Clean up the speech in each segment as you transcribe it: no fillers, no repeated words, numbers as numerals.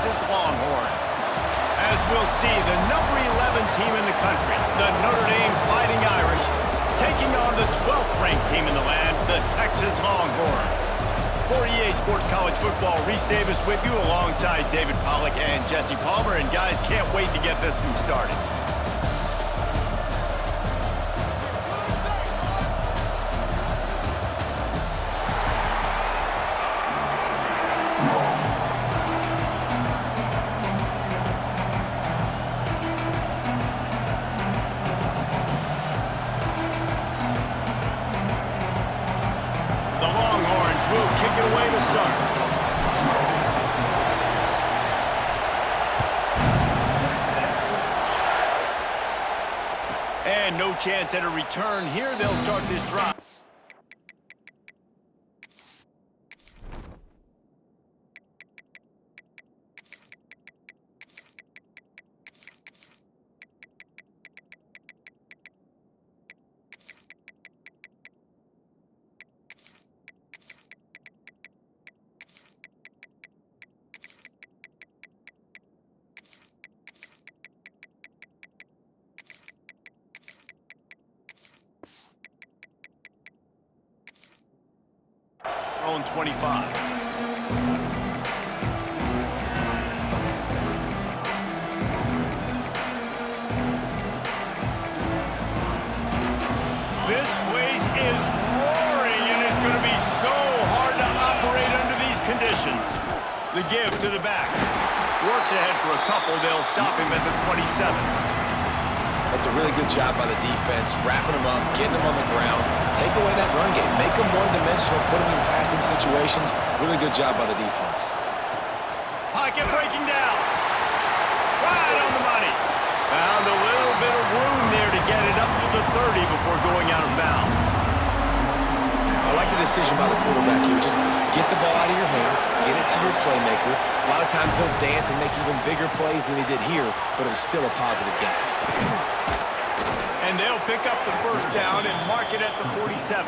Texas Longhorns. As we'll see, the number 11 team in the country, the Notre Dame Fighting Irish, taking on the 12th ranked team in the land, the Texas Longhorns. For EA Sports College Football, Reese Davis with you alongside David Pollack and Jesse Palmer. And guys, can't wait to get this one started. And no chance at a return here. They'll start this drive. On 25. This place is roaring, and it's going to be so hard to operate under these conditions. The give to the back. Works ahead for a couple. They'll stop him at the 27. That's a really good job by the defense, wrapping them up, getting them on the ground. Take away that run game. Make them one-dimensional, put them in passing situations. Really good job by the defense. Pocket breaking down. Right on the money. Found a little bit of room there to get it up to the 30 before going out of bounds. I like the decision by the quarterback here. Just get the ball out of your hands, get it to your playmaker. A lot of times he'll dance and make even bigger plays than he did here, but it was still a positive game. And they'll pick up the first down and mark it at the 47.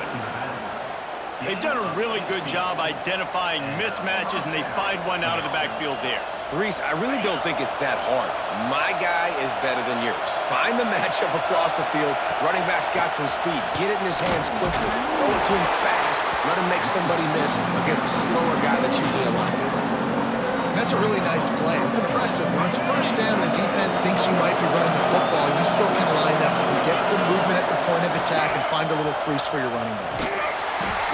They've done a really good job identifying mismatches, and they find one out of the backfield there. Reese, I really don't think it's that hard. My guy is better than yours. Find the matchup across the field. Running back's got some speed. Get it in his hands quickly. Throw it to him fast. Let him make somebody miss against a slower guy that's usually a linebacker. That's a really nice play. It's impressive. When it's first down and the defense thinks you might be running the football, you still can line up and get some movement at the point of attack and find a little crease for your running back.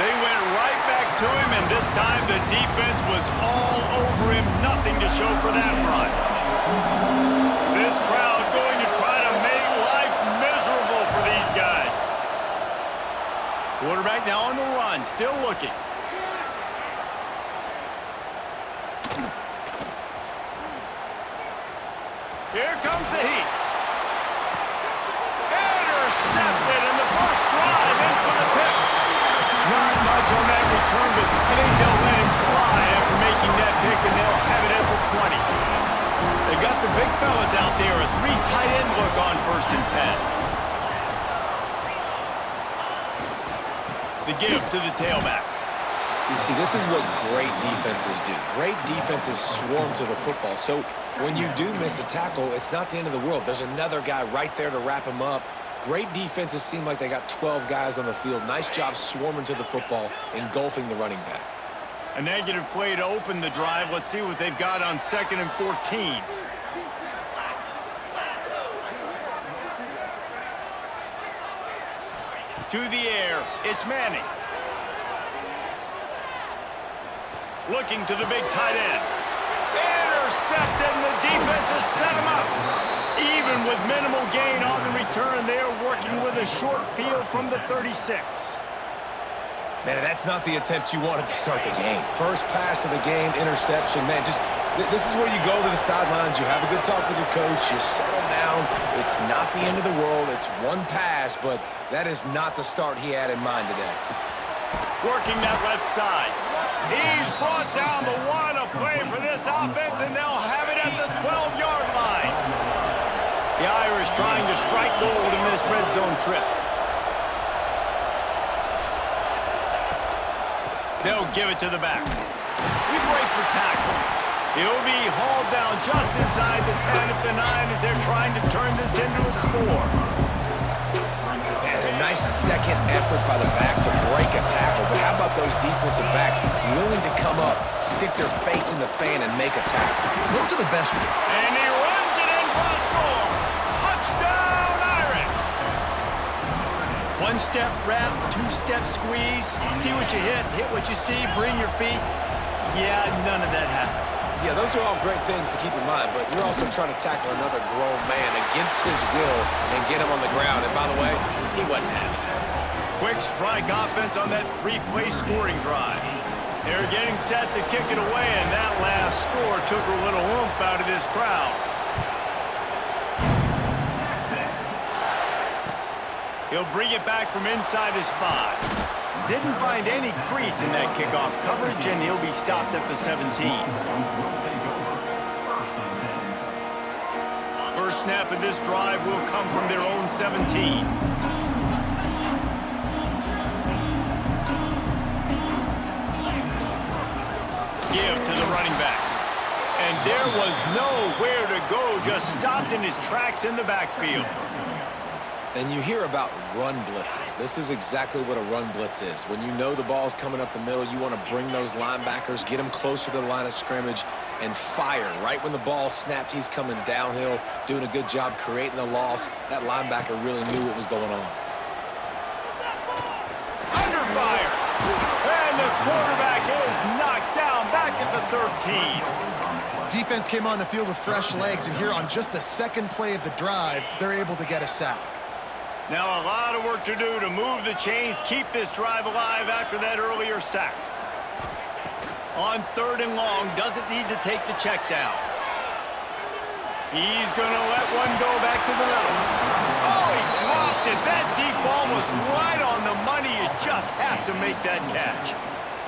They went right back to him, and this time the defense was all over him. Nothing to show for that run. This crowd going to try to make life miserable for these guys. Quarterback now on the run, still looking. Here comes the heat. Intercepted, and the first drive ends with a pick. Not much on that return, but I think they'll let him slide after making that pick, and they'll have it at the 20. They've got the big fellas out there, a 3 tight end look on 1st and 10. The give to the tailback. You see, this is what great defenses do. Great defenses swarm to the football. So when you do miss a tackle, it's not the end of the world. There's another guy right there to wrap him up. Great defenses seem like they got 12 guys on the field. Nice job swarming to the football, engulfing the running back. A negative play to open the drive. Let's see what they've got on 2nd and 14. To the air, it's Manning. Looking to the big tight end. Intercepted, and the defense has set him up. Even with minimal gain on the return, they are working with a short field from the 36. Man, that's not the attempt you wanted to start the game. First pass of the game, interception. Man, this is where you go to the sidelines. You have a good talk with your coach. You settle down. It's not the end of the world. It's one pass, but that is not the start he had in mind today. Working that left side. He's brought down, but what a play for this offense, and they'll have it at the 12-yard line. The Irish trying to strike gold in this red zone trip. They'll give it to the back. He breaks the tackle. He'll be hauled down just inside the 10 at the 9 as they're trying to turn this into a score. And a nice second effort by the back to break a tackle. But how about those defensive backs willing to come up, stick their face in the fan, and make a tackle? Those are the best. And he runs it in for the score. Touchdown, Irish! One-step wrap, two-step squeeze. See what you hit what you see, bring your feet. Yeah, none of that happened. Yeah, those are all great things to keep in mind, but you're also trying to tackle another grown man against his will and get him on the ground. And by the way, he wasn't happy. Quick strike offense on that three-play scoring drive. They're getting set to kick it away, and that last score took a little oomph out of this crowd. He'll bring it back from inside his 5. Didn't find any crease in that kickoff coverage, and he'll be stopped at the 17. First snap of this drive will come from their own 17. Give to the running back. And there was nowhere to go, just stopped in his tracks in the backfield. And you hear about run blitzes. This is exactly what a run blitz is. When you know the ball's coming up the middle, you want to bring those linebackers, get them closer to the line of scrimmage, and fire. Right when the ball snapped, he's coming downhill, doing a good job creating the loss. That linebacker really knew what was going on. Under fire. And the quarterback is knocked down back at the 13. Defense came on the field with fresh legs, and here on just the second play of the drive, they're able to get a sack. Now a lot of work to do to move the chains, keep this drive alive after that earlier sack. On 3rd and long, doesn't need to take the check down. He's going to let one go back to the middle. Oh, he dropped it. That deep ball was right on the money. You just have to make that catch.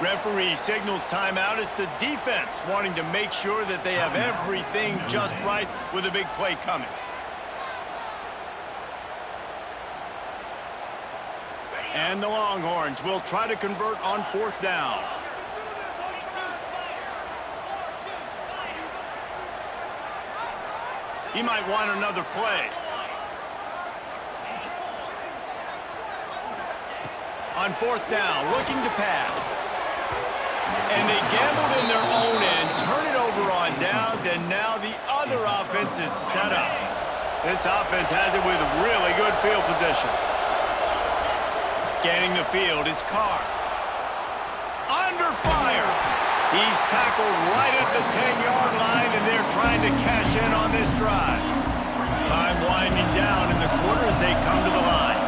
Referee signals timeout. It's the defense wanting to make sure that they have everything just right with a big play coming. And the Longhorns will try to convert on 4th down. He might want another play. On 4th down, looking to pass. And they gambled in their own end, turn it over on downs, and now the other offense is set up. This offense has it with really good field position. Scanning the field, it's Carr. Under fire. He's tackled right at the 10-yard line, and they're trying to cash in on this drive. Time winding down in the quarter as they come to the line.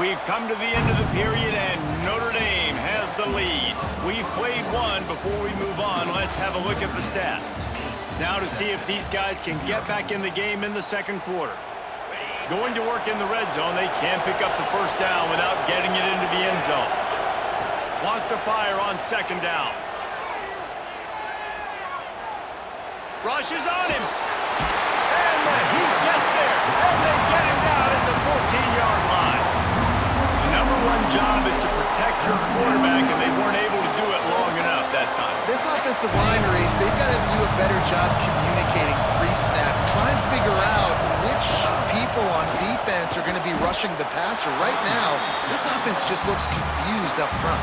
We've come to the end of the period, and Notre Dame has the lead. We've played one. Before we move on, let's have a look at the stats. Now to see if these guys can get back in the game in the second quarter. Going to work in the red zone, they can't pick up the first down without getting it into the end zone. Wants to fire on 2nd down. Rushes on him. And the Heat gets there. And they get him down at the 14-yard line. The number one job is to protect your quarterback, and they weren't able to do it long enough that time. This offensive line race, they've got to do a better job communicating pre-snap, try and figure out which people on defense are going to be rushing the passer. Right now, this offense just looks confused up front.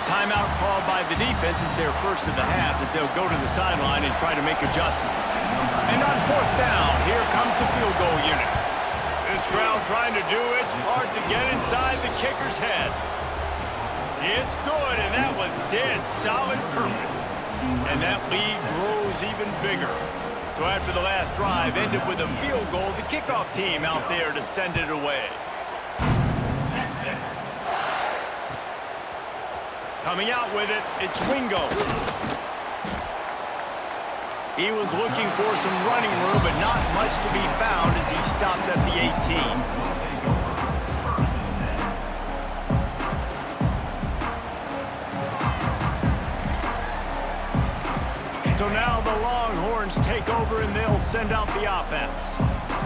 Timeout called by the defense is their first of the half as they'll go to the sideline and try to make adjustments. And on 4th down, here comes the field goal unit. This crowd trying to do its part to get inside the kicker's head. It's good, and that was dead solid perfect. And that lead grows even bigger. So after the last drive ended with a field goal, the kickoff team out there to send it away. Coming out with it, it's Wingo. He was looking for some running room, but not much to be found as he stopped at the 18. So now the Longhorns take over and they'll send out the offense.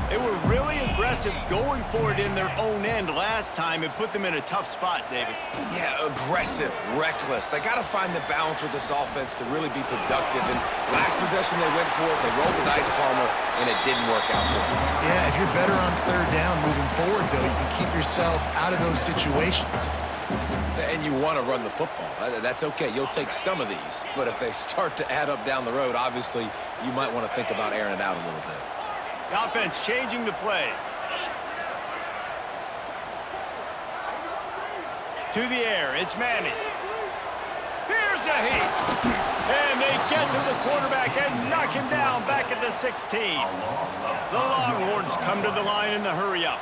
They were really aggressive going for it in their own end last time. It put them in a tough spot, David. Yeah, aggressive, reckless. They got to find the balance with this offense to really be productive. And last possession they went for it, they rolled the dice, Palmer, and it didn't work out for them. Yeah, if you're better on third down moving forward, though, you can keep yourself out of those situations. And you want to run the football. That's okay. You'll take some of these. But if they start to add up down the road, obviously, you might want to think about airing it out a little bit. The offense changing the play. To the air, it's Manning. Here's a heat. And they get to the quarterback and knock him down back at the 16. The Longhorns come to the line in the hurry-up.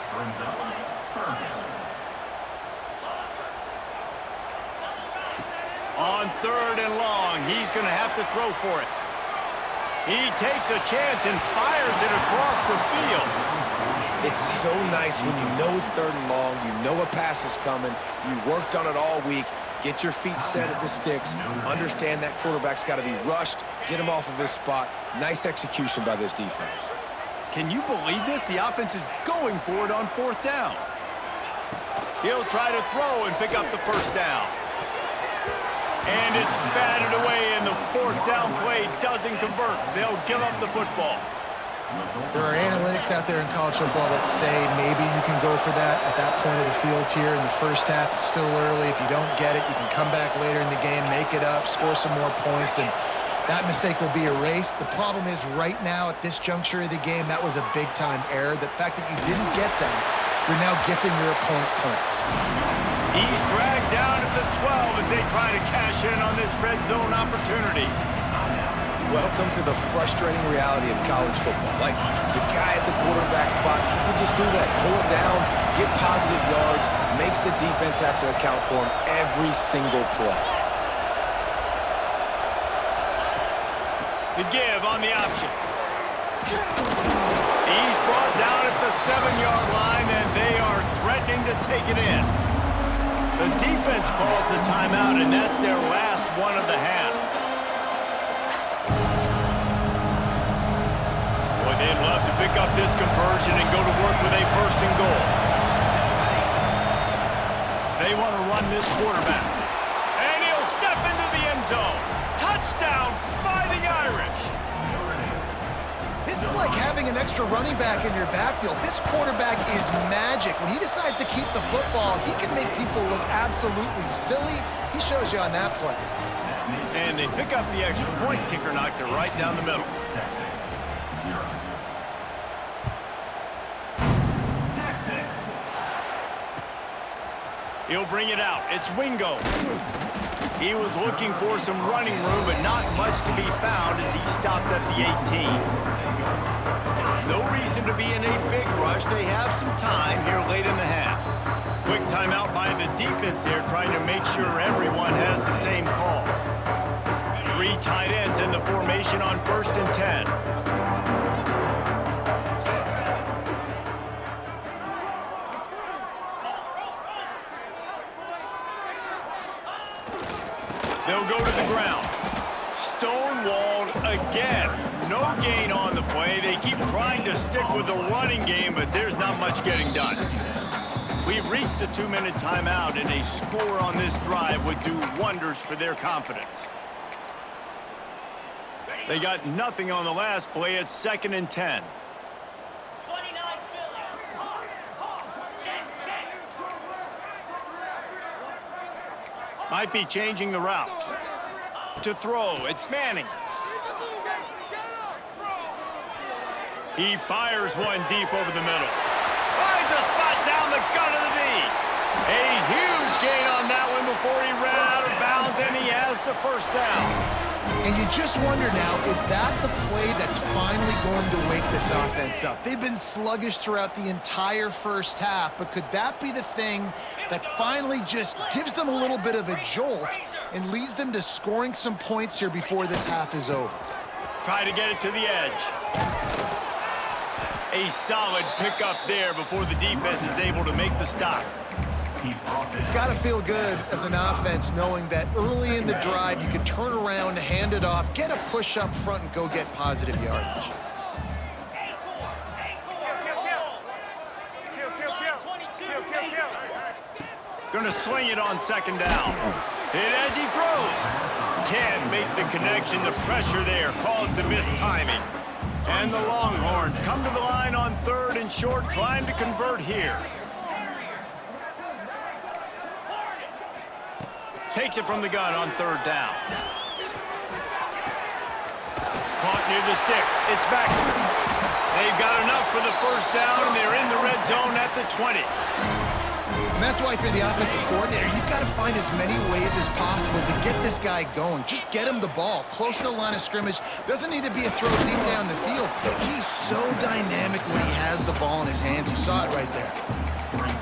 On third and long, he's going to have to throw for it. He takes a chance and fires it across the field. It's so nice when you know it's third and long, you know a pass is coming, you worked on it all week, get your feet set at the sticks, understand that quarterback's got to be rushed, get him off of his spot. Nice execution by this defense. Can you believe this? The offense is going for it on fourth down. He'll try to throw and pick up the first down. And it's batted away, and the fourth down play doesn't convert. They'll give up the football. There are analytics out there in college football that say maybe you can go for that at that point of the field here in the first half. It's still early. If you don't get it, you can come back later in the game, make it up, score some more points, and that mistake will be erased. The problem is right now at this juncture of the game, that was a big-time error. The fact that you didn't get that, you're now gifting your opponent points. He's dragged down at the 12 as they try to cash in on this red zone opportunity. Welcome to the frustrating reality of college football. Like, the guy at the quarterback spot, he can just do that. Pull it down, get positive yards, makes the defense have to account for him every single play. The give on the option. He's brought down at the 7-yard line, and they are threatening to take it in. The defense calls the timeout, and that's their last one of the half. Boy, they'd love to pick up this conversion and go to work with a first and goal. They want to run this quarterback. And he'll step into the end zone. Touchdown, Fighting Irish. This is like having an extra running back in your backfield. This quarterback is magic. When he decides to keep the football, he can make people look absolutely silly. He shows you on that play. And they pick up the extra point. Kicker knocked it right down the middle. He'll bring it out. It's Wingo. He was looking for some running room, but not much to be found as he stopped at the 18. No reason to be in a big rush. They have some time here late in the half. Quick timeout by the defense there, trying to make sure everyone has the same call. 3 tight ends in the formation on 1st and 10. They'll go to the ground. Stonewalled again. No gain on the play. They keep trying to stick with the running game, but there's not much getting done. We've reached the 2-minute timeout, and a score on this drive would do wonders for their confidence. They got nothing on the last play. It's 2nd and 10. Might be changing the route. To throw, it's Manning. He fires one deep over the middle. Finds a spot down the gut of the knee. A huge gain on that one before he ran out of bounds, and he has the first down. And you just wonder now, is that the play that's finally going to wake this offense up? They've been sluggish throughout the entire first half, but could that be the thing that finally just gives them a little bit of a jolt and leads them to scoring some points here before this half is over? Try to get it to the edge. A solid pickup there before the defense is able to make the stop. It's got to feel good as an offense knowing that early in the drive you can turn around, hand it off, get a push up front, and go get positive yardage. Gonna sling it on second down. Hit as he throws. Can't make the connection. The pressure there caused the missed timing. And the Longhorns come to the line on 3rd and short, trying to convert here. Takes it from the gun on 3rd down. Caught near the sticks. It's Baxter. They've got enough for the first down, and they're in the red zone at the 20. And that's why, if you're the offensive coordinator, you've got to find as many ways as possible to get this guy going. Just get him the ball close to the line of scrimmage. Doesn't need to be a throw deep down the field. He's so dynamic when he has the ball in his hands. You saw it right there.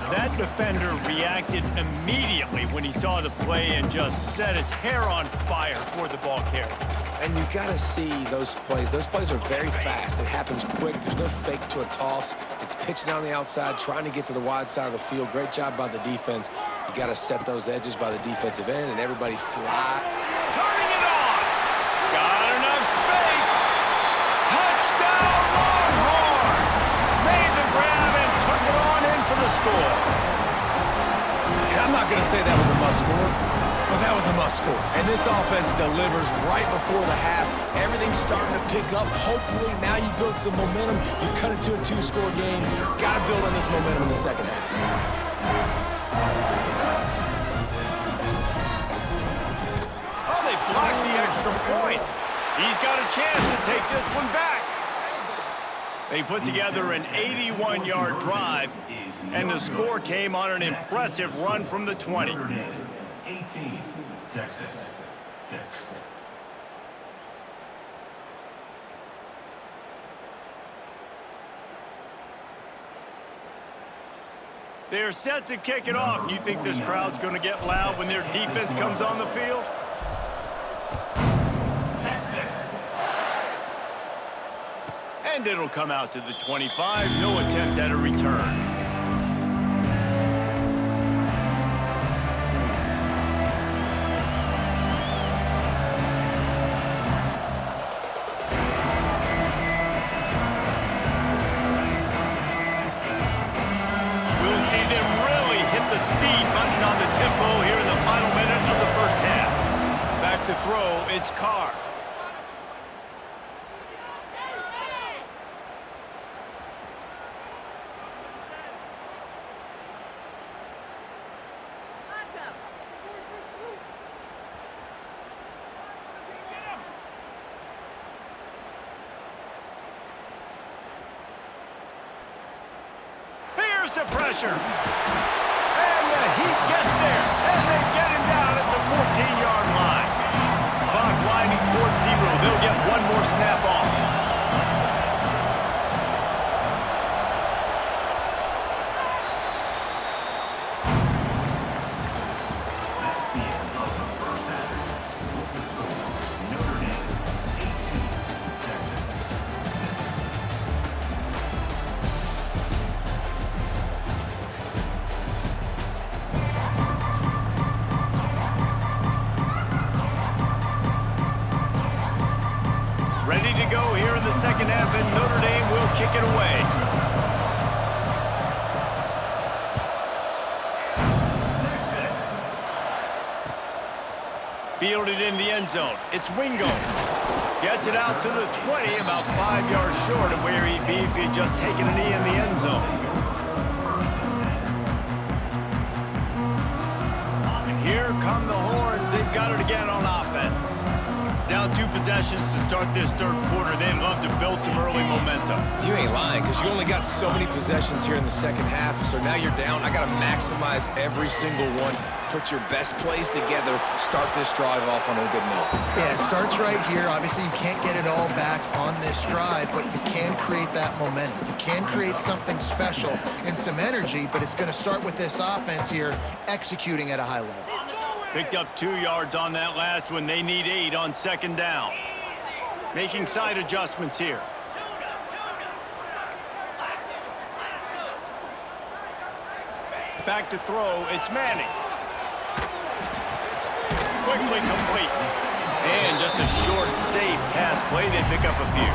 That defender reacted immediately when he saw the play and just set his hair on fire toward the ball carrier. And you got to see those plays. Those plays are very fast. It happens quick. There's no fake to a toss. It's pitching down the outside, trying to get to the wide side of the field. Great job by the defense. You got to set those edges by the defensive end, and everybody fly. Turning it on. Got enough space. Touchdown, Longhorns. Made the grab and took it on in for the score. And I'm not going to say that was a must score, but that was a must score. And this offense delivers right before the half. Everything's starting to pick up. Hopefully now you build some momentum. You cut it to a 2-score game. Got to build on this momentum in the second half. Oh, they blocked the extra point. He's got a chance to take this one back. They put together an 81-yard drive, and the score came on an impressive run from the 20. 18, Texas, 6. They're set to kick it off. You think this crowd's going to get loud when their defense comes on the field? Texas. And it'll come out to the 25. No attempt at a return. To throw, it's Carr. Here's the pressure. And the Heat gets there. And they get him down at the 14-yard line. Clock winding towards 0. They'll get one more snap off. That's the end of the first half. With the score, Notre Dame, 18, Texas, 6. Ready to go here in the second half, and Notre Dame will kick it away. Texas. Fielded in the end zone. It's Wingo. Gets it out to the 20, about 5 yards short of where he'd be if he had just taken a knee in the end zone. And here come the Horns. They've got it again on offense. Down 2 possessions to start this third quarter. They'd love to build some early momentum. You ain't lying, because you only got so many possessions here in the second half, so now you're down. I got to maximize every single one. Put your best plays together. Start this drive off on a good note. Yeah, it starts right here. Obviously, you can't get it all back on this drive, but you can create that momentum. You can create something special and some energy, but it's going to start with this offense here executing at a high level. Picked up 2 yards on that last one. They need 8 on second down. Making side adjustments here. Back to throw. It's Manning. Quickly complete. And just a short, safe pass play. They pick up a few.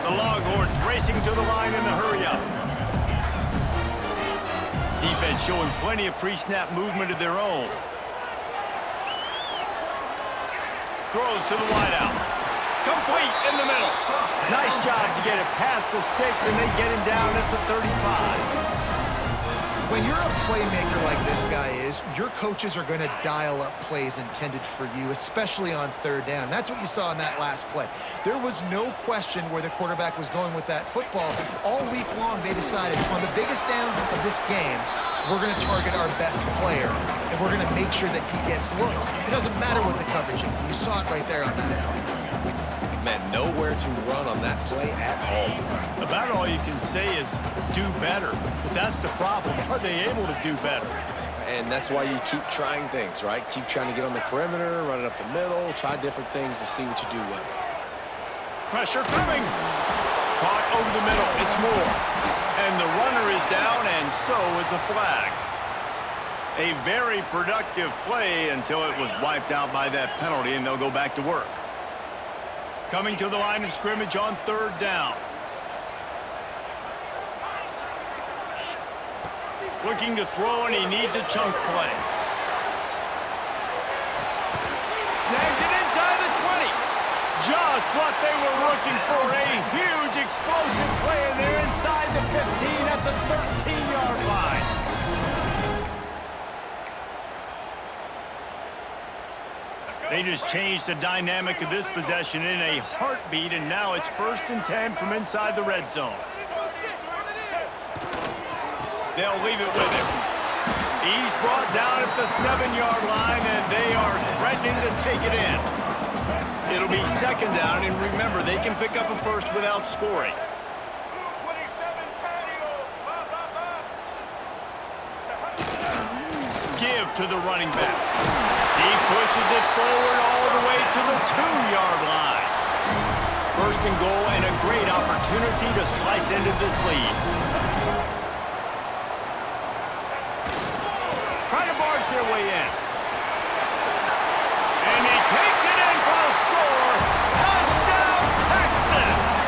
The Longhorns racing to the line in the hurry-up. Defense showing plenty of pre-snap movement of their own. Throws to the wideout. Complete in the middle. Nice job to get it past the sticks, and they get him down at the 35. When you're a playmaker like this guy is, your coaches are going to dial up plays intended for you, especially on third down. That's what you saw in that last play. There was no question where the quarterback was going with that football. All week long, they decided on the biggest downs of this game, we're going to target our best player, and we're going to make sure that he gets looks. It doesn't matter what the coverage is, and you saw it right there on that play. Man, nowhere to run on that play at all. About all you can say is do better. But that's the problem. Are they able to do better? And that's why you keep trying things, right? Keep trying to get on the perimeter, run it up the middle, try different things to see what you do well. Pressure coming. Caught over the middle. It's Moore. And the runner is down, and so is a flag. A very productive play until it was wiped out by that penalty, and they'll go back to work. Coming to the line of scrimmage on third down. Looking to throw, and he needs a chunk play. Snags it inside the 20. Just what they were looking for. A huge explosive play, and they're inside the 15 at the 13-yard line. They just changed the dynamic of this possession in a heartbeat, and now it's 1st and 10 from inside the red zone. They'll leave it with him. He's brought down at the 7-yard line, and they are threatening to take it in. It'll be 2nd down, and remember, they can pick up a first without scoring. Give to the running back. He pushes it forward all the way to the 2-yard line. 1st and goal, and a great opportunity to slice into this lead. Trying to barge their way in. And he takes it in for a score. Touchdown, Texans!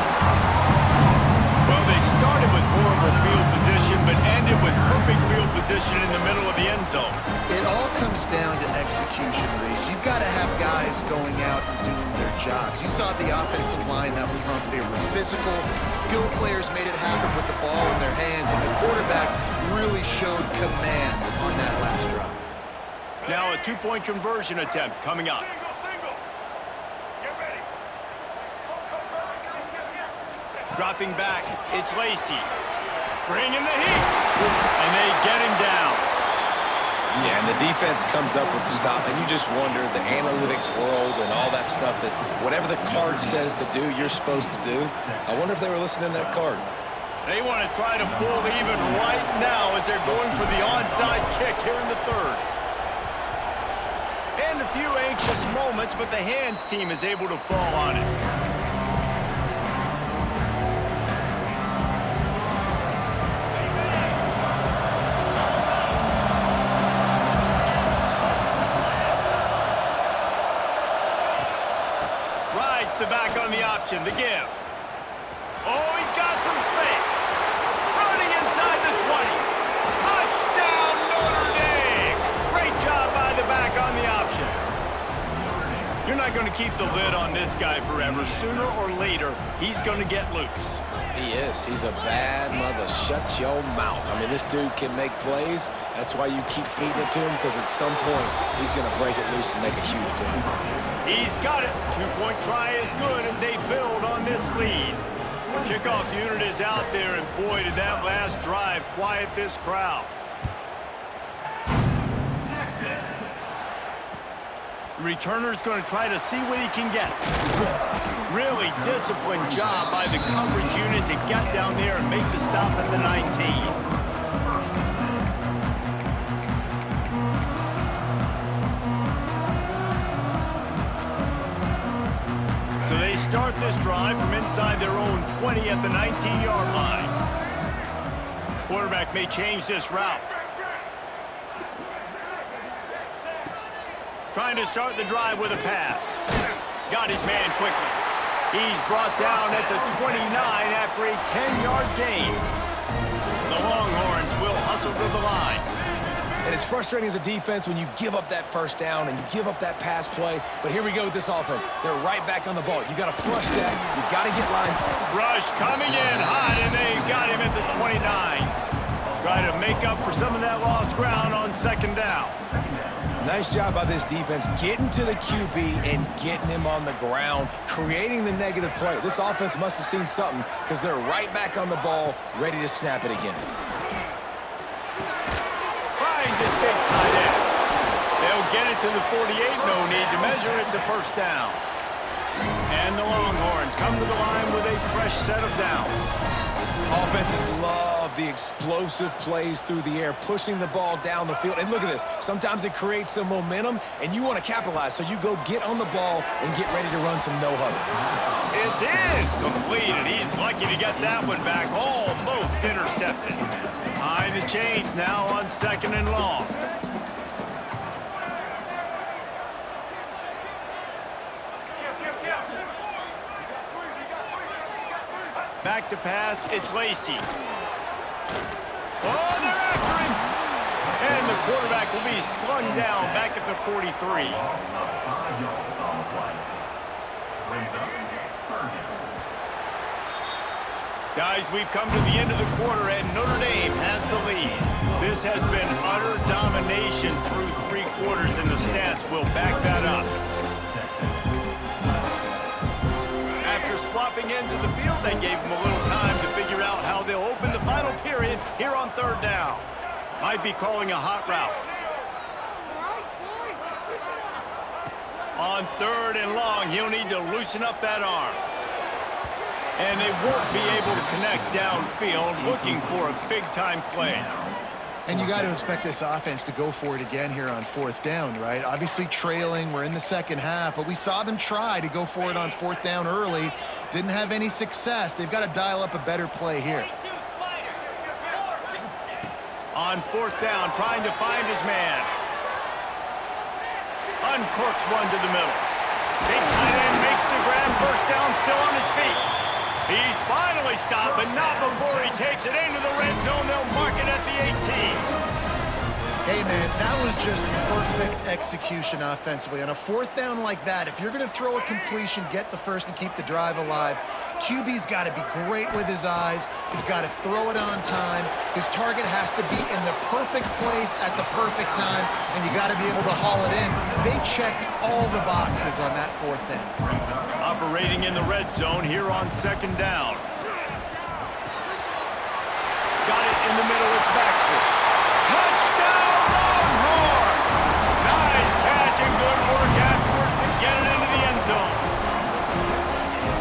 Well, they started with horrible field position, but ended with perfect field position in the middle of the end zone. It all comes down to execution, Reese. You've got to have guys going out and doing their jobs. You saw the offensive line up front. They were physical. Skilled players made it happen with the ball in their hands, and the quarterback really showed command on that last drive. Now a 2-point conversion attempt coming up. Dropping back, it's Lacy. Bringing the heat, and they get him down. Yeah, and the defense comes up with the stop, and you just wonder, the analytics world and all that stuff, that whatever the card says to do, you're supposed to do. I wonder if they were listening to that card. They want to try to pull even right now as they're going for the onside kick here in the 3rd. And a few anxious moments, but the hands team is able to fall on it. The back on the option, the give. Oh, he's got some space. Running inside the 20. Touchdown, Notre Dame. Great job by the back on the option. You're not going to keep the lid on this guy forever. Sooner or later, he's going to get loose. He is. He's a bad mother. Shut your mouth. I mean, this dude can make plays. That's why you keep feeding it to him, because at some point, he's going to break it loose and make a huge play. He's got it. 2-point try is good as they build on this lead. The kickoff unit is out there, and boy, did that last drive quiet this crowd. Returner's going to try to see what he can get. Really disciplined job by the coverage unit to get down there and make the stop at the 19. So they start this drive from inside their own 20 at the 19-yard line. Quarterback may change this route. Trying to start the drive with a pass. Got his man quickly. He's brought down at the 29 after a 10-yard gain. The Longhorns will hustle hustle to the line. And it's frustrating as a defense when you give up that first down and you give up that pass play. But here we go with this offense. They're right back on the ball. You got to flush that. You got to get lined. Rush coming in hot, and they got him at the 29. Try to make up for some of that lost ground on second down. Nice job by this defense getting to the QB and getting him on the ground, creating the negative play. This offense must have seen something because they're right back on the ball, ready to snap it again. Finds his big tight end. They'll get it to the 48. No need to measure. It's a first down. And the Longhorns come to the line with a fresh set of downs. Offenses love the explosive plays through the air, pushing the ball down the field. And look at this. Sometimes it creates some momentum, and you want to capitalize. So you go get on the ball and get ready to run some no-huddle. It's incomplete, and he's lucky to get that one back. Almost intercepted. Behind the chains now on second and long. Back to pass, it's Lacy. Oh, they're after him! And the quarterback will be slung down back at the 43. 5 yards on the play. Brings up third down. Guys, we've come to the end of the quarter, and Notre Dame has the lead. This has been utter domination through 3 quarters, and the stats will back that up. After swapping ends of the field, they gave them a little time to figure out how they'll open the final period here on third down. Might be calling a hot route. On third and long, he'll need to loosen up that arm. And they won't be able to connect downfield, looking for a big-time play. And you got to expect this offense to go for it again here on fourth down, right? Obviously trailing, we're in the second half, but we saw them try to go for it on fourth down early. Didn't have any success. They've got to dial up a better play here. On fourth down, trying to find his man. Uncorks one to the middle. Big tight end makes the grab, first down, still on his feet. He's finally stopped, but not before he takes it into the red zone. They'll mark it at the 18. Hey, man, that was just perfect execution offensively. On a fourth down like that, if you're going to throw a completion, get the first and keep the drive alive, QB's got to be great with his eyes. He's got to throw it on time. His target has to be in the perfect place at the perfect time, and you got to be able to haul it in. They checked all the boxes on that fourth down. Operating in the red zone here on second down. Got it in the middle, it's Baxter. Touchdown, Longhorns! Nice catch and good work afterwards to get it into the end zone.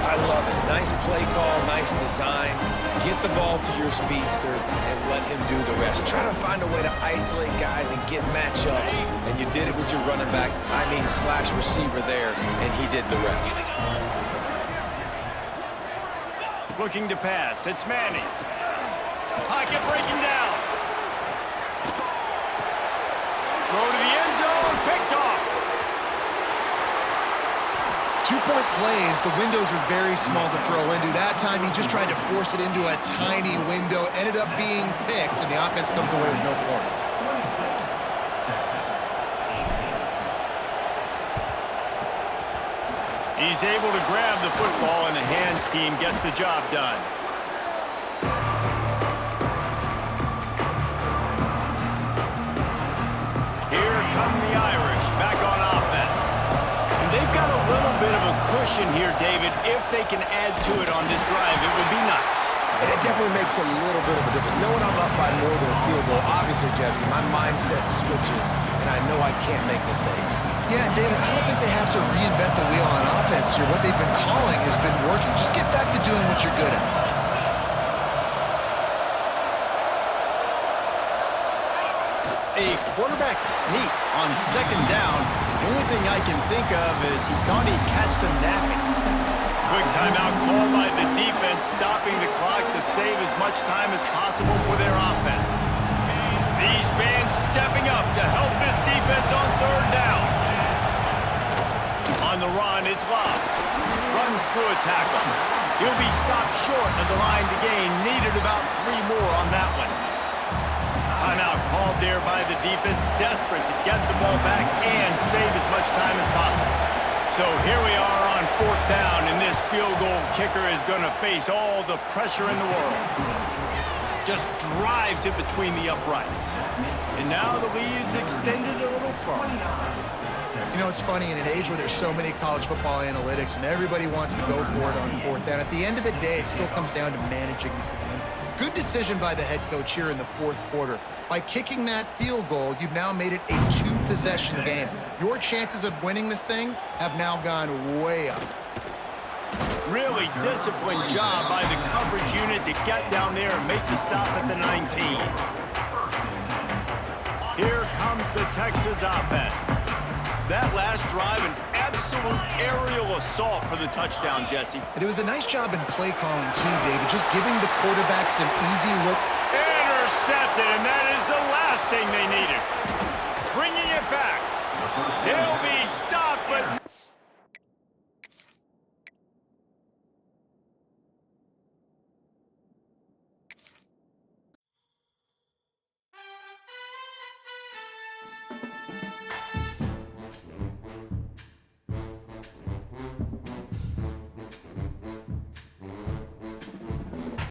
I love it. Nice play call, nice design. Get the ball to your speedster and let him do the rest. Try to find a way to isolate guys and get matchups, and you did it with your running back, slash receiver there, and he did the rest. Looking to pass, it's Manning. Pocket breaking down. Throw to the end zone, picked off. 2-point plays, the windows are very small to throw into. That time, he just tried to force it into a tiny window, ended up being picked, and the offense comes away with no points. He's able to grab the football, and the hands team gets the job done. Here come the Irish back on offense. And they've got a little bit of a cushion here, David. If they can add to it on this drive, it would be nice. And it definitely makes a little bit of a difference. Knowing I'm up by more than a field goal, obviously, Jesse, my mindset switches, and I know I can't make mistakes. Yeah, and David, I don't think they have to reinvent the wheel on offense here. What they've been calling has been working. Just get back to doing what you're good at. A quarterback sneak on second down. The only thing I can think of is he thought he'd catch them napping. Quick timeout called by the defense, stopping the clock to save as much time as possible for their offense. These fans stepping up to help this defense on third down. On the run, it's Love. Runs through a tackle. He'll be stopped short of the line to gain. Needed about 3 more on that one. timeout called there by the defense, desperate to get the ball back and save as much time as possible. So here we are on 4th down, and this field goal kicker is going to face all the pressure in the world. Just drives it between the uprights. And now the lead's extended a little further. You know, it's funny, in an age where there's so many college football analytics and everybody wants to go for it on 4th down, at the end of the day, it still comes down to managing the game. Good decision by the head coach here in the 4th quarter. By kicking that field goal, you've now made it a 2-possession game. Your chances of winning this thing have now gone way up. Really disciplined job by the coverage unit to get down there and make the stop at the 19. Here comes the Texas offense. That last drive, an absolute aerial assault for the touchdown, Jesse. And it was a nice job in play calling too, David, just giving the quarterback some easy look. Intercepted, and that is the last thing they needed. Bringing it back. He'll be stopped.